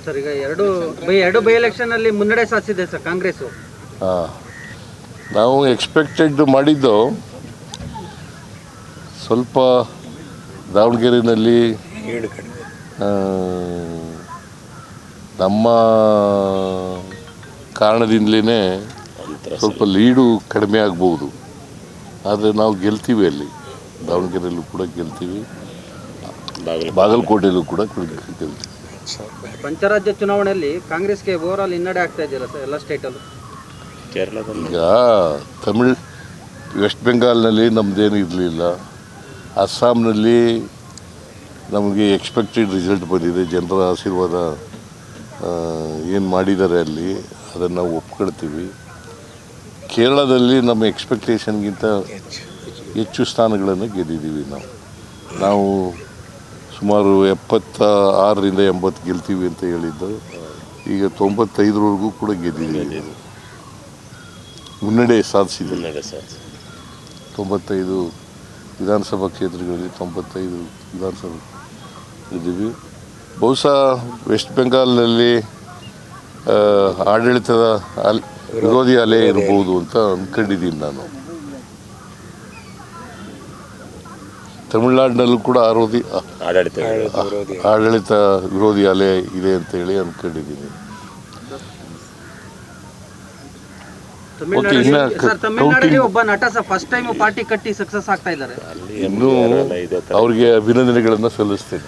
Sir ಈಗ ಎರಡು by election ಅಲ್ಲಿ ಮುನ್ನಡೆ ಸಾಧಿಸಿದೆ ಸರ್ ಕಾಂಗ್ರೆಸ್. ನಾವು ಎಕ್ಸ್ಪೆಕ್ಟೆಡ್ ಮಾಡಿದ್ದು ಸ್ವಲ್ಪ ದಾವಣಗೆರೆಯಲ್ಲಿ ನಮ್ಮ ಕಾರಣದಿಂದಲೇ ಸ್ವಲ್ಪ ಲೀಡು ಕಡಿಮೆ ಆಗ್ಬೋದು. ಆದರೆ ನಾವು ಗೆಲ್ತೀವಿ, ಅಲ್ಲಿ ದಾವಣಗೆರೆಯಲ್ಲೂ ಕೂಡ ಗೆಲ್ತೀವಿ, ಬಾಗಲಕೋಟೆಯಲ್ಲೂ ಕೂಡ ಗೆಲ್ತೀವಿ. ಪಂಚರಾಜ್ಯ ಚುನಾವಣೆಯಲ್ಲಿ ಕಾಂಗ್ರೆಸ್ಗೆ ಓವರ್ ಆಲ್ ಹಿನ್ನಡೆ ಆಗ್ತಾ ಇದೆಯಲ್ಲ ಸರ್ ಎಲ್ಲ ಸ್ಟೇಟಲ್ಲೂ. ಈಗ ವೆಸ್ಟ್ ಬೆಂಗಾಲ್ನಲ್ಲಿ ನಮ್ಮದೇನು ಇರಲಿಲ್ಲ, ಅಸ್ಸಾಂನಲ್ಲಿ ನಮಗೆ ಎಕ್ಸ್ಪೆಕ್ಟೆಡ್ ರಿಸಲ್ಟ್ ಬಂದಿದೆ. ಜನರ ಆಶೀರ್ವಾದ ಏನು ಮಾಡಿದ್ದಾರೆ ಅಲ್ಲಿ ಅದನ್ನು ನಾವು ಒಪ್ಕೊಳ್ತೀವಿ. ಕೇರಳದಲ್ಲಿ ನಮ್ಮ ಎಕ್ಸ್ಪೆಕ್ಟೇಷನ್ಗಿಂತ ಹೆಚ್ಚು ಸ್ಥಾನಗಳನ್ನು ಗೆದ್ದಿದ್ದೀವಿ. ನಾವು ಸುಮಾರು 76ರಿಂದ 80 ಗೆಲ್ತೀವಿ ಅಂತ ಹೇಳಿದ್ದು, ಈಗ 95ರವರೆಗೂ ಕೂಡ ಗೆದ್ದಿದ್ದೀವಿ, ಮುನ್ನಡೆ ಸಾಧಿಸಿದ್ದೀವಿ. 95 ವಿಧಾನಸಭಾ ಕ್ಷೇತ್ರಗಳಲ್ಲಿ 95 ವಿಧಾನಸಭೆ ಗೆದ್ದೀವಿ. ಬಹುಶಃ ವೆಸ್ಟ್ ಬೆಂಗಾಲ್ನಲ್ಲಿ ಆಡಳಿತದ ವಿರೋಧಿ ಅಲೆ ಇರಬಹುದು ಅಂತ ಅಂದ್ಕೊಂಡಿದ್ದೀನಿ ನಾನು. ತಮಿಳುನಾಡಿನಲ್ಲೂ ಕೂಡ ಆಡಳಿತ ವಿರೋಧಿ ಅಲೆ ಇದೆ ಅಂತ ಹೇಳಿ ಅಂದ್ಕೊಂಡಿದ್ದೀನಿ. ತಮಿಳುನಾಡಲ್ಲಿ ಒಬ್ಬ ನಟ ಫಸ್ಟ್ ಟೈಮ್ ಪಾರ್ಟಿ ಕಟ್ಟಿ ಸಕ್ಸಸ್ ಆಗ್ತಾ ಇದ್ದಾರೆ. ಇನ್ನೂ ಅವ್ರಿಗೆ ಅಭಿನಂದನೆಗಳನ್ನು ಸಲ್ಲಿಸ್ತೇನೆ.